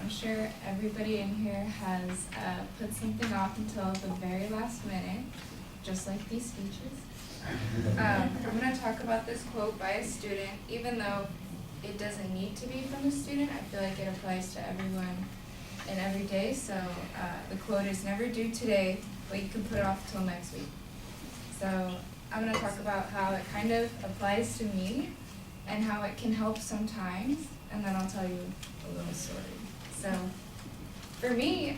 I'm sure everybody in here has put something off until the very last minute, just like these speeches. I'm going to talk about this quote by a student, even though it doesn't need to be from a student. I feel like it applies to everyone and every day. So the quote is, "Never do today what you can put off till next week." So I'm going to talk about how it kind of applies to me and how it can help sometimes, and then I'll tell you a little story. So for me,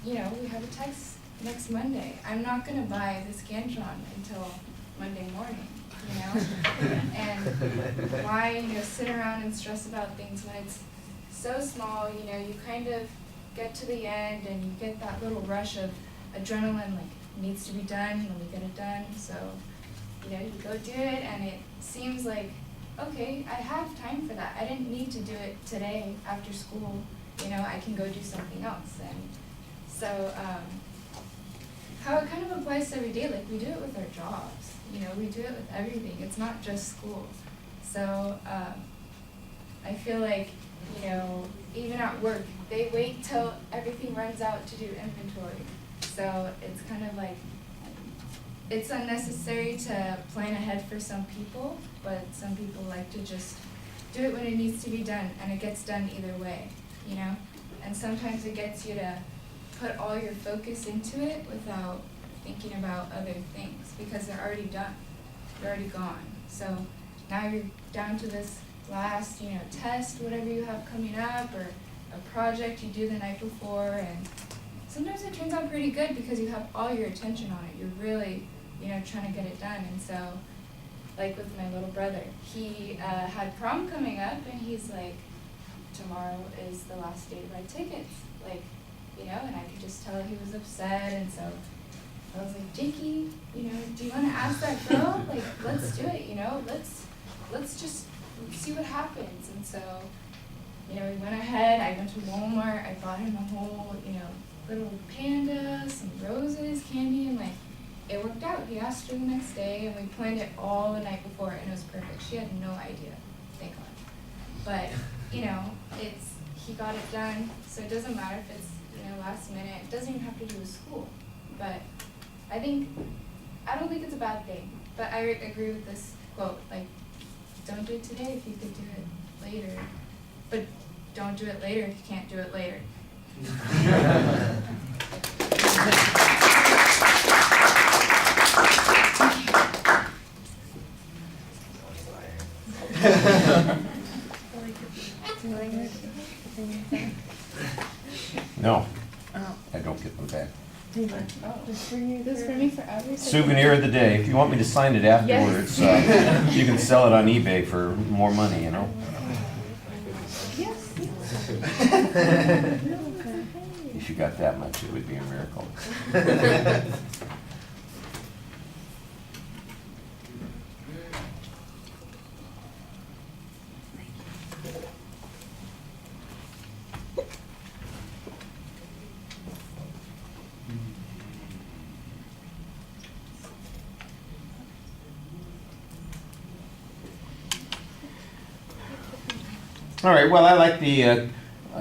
we have a test next Monday. I'm not going to buy the Scantron until Monday morning, and why, sit around and stress about things when it's so small. You kind of get to the end and you get that little rush of adrenaline, like, needs to be done, let me get it done. So, you go do it, and it seems like, okay, I have time for that. I didn't need to do it today after school. I can go do something else. And so, how it kind of applies to every day, like, we do it with our jobs. We do it with everything. It's not just school. So, I feel like, even at work, they wait till everything runs out to do inventory. So it's kind of like, it's unnecessary to plan ahead for some people, but some people like to just do it when it needs to be done, and it gets done either way, And sometimes it gets you to put all your focus into it without thinking about other things, because they're already done, they're already gone. So now you're down to this last, test, whatever you have coming up, or a project you do the night before, and sometimes it turns out pretty good because you have all your attention on it. You're really, trying to get it done. And so, like with my little brother, he had prom coming up, and he's like, tomorrow is the last day to buy tickets. Like, and I could just tell he was upset, and so I was like, Jakey, do you want to ask that girl? Like, let's do it, let's just see what happens. And so, we went ahead, I went to Walmart, I bought him a whole, little panda, some roses, candy, and it worked out. He asked her the next day, and we planned it all the night before, and it was perfect. She had no idea, thank God. But, he got it done, so it doesn't matter if it's, last minute. It doesn't even have to do with school. But I don't think it's a bad thing. But I agree with this quote, like, don't do it today if you could do it later. But don't do it later if you can't do it later. No, I don't get them back. This for me for every Souvenir of the day. If you want me to sign it afterwards, you can sell it on eBay for more money, Yes. If you got that much, it would be a miracle. All right, well, I like the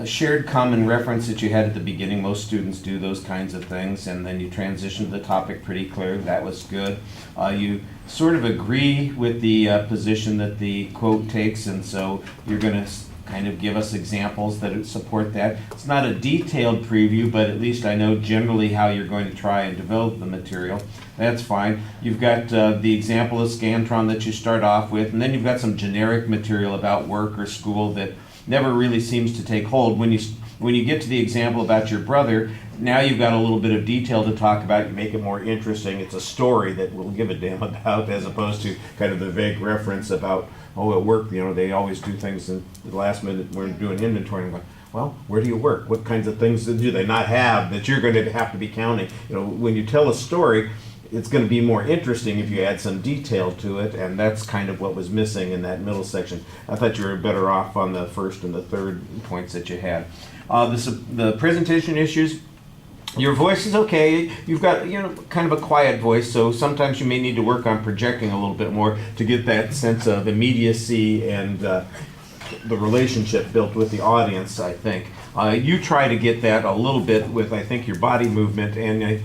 shared common reference that you had at the beginning. Most students do those kinds of things, and then you transitioned the topic pretty clear. That was good. You sort of agree with the position that the quote takes, and so you're going to kind of give us examples that support that. It's not a detailed preview, but at least I know generally how you're going to try and develop the material. That's fine. You've got the example of Scantron that you start off with, and then you've got some generic material about work or school that never really seems to take hold. When you get to the example about your brother, now you've got a little bit of detail to talk about. You make it more interesting. It's a story that we'll give a damn about, as opposed to kind of the vague reference about, at work, they always do things in the last minute. We're doing inventory, and I'm like, well, where do you work? What kinds of things do they not have that you're going to have to be counting? When you tell a story, it's going to be more interesting if you add some detail to it, and that's kind of what was missing in that middle section. I thought you were better off on the first and the third points that you had. The presentation issues, your voice is okay. You've got kind of a quiet voice, so sometimes you may need to work on projecting a little bit more to get that sense of immediacy and the relationship built with the audience, I think. You try to get that a little bit with, I think, your body movement, and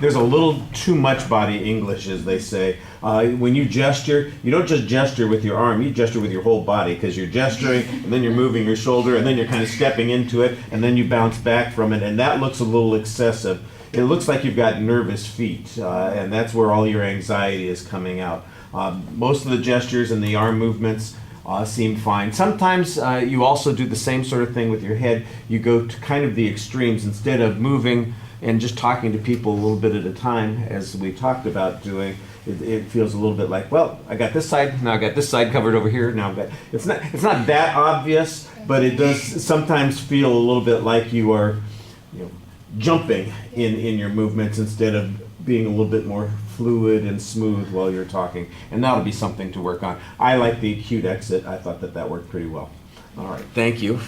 there's a little too much body English, as they say. When you gesture, you don't just gesture with your arm, you gesture with your whole body, because you're gesturing, and then you're moving your shoulder, and then you're kind of stepping into it, and then you bounce back from it, and that looks a little excessive. It looks like you've got nervous feet, and that's where all your anxiety is coming out. Most of the gestures and the arm movements seem fine. Sometimes you also do the same sort of thing with your head. You go to kind of the extremes. Instead of moving and just talking to people a little bit at a time, as we talked about doing, it feels a little bit like, well, I got this side, now I got this side covered over here, now I've got... It's not that obvious, but it does sometimes feel a little bit like you are, jumping in your movements instead of being a little bit more fluid and smooth while you're talking. And that'll be something to work on. I like the acute exit. I thought that worked pretty well. All right, thank you.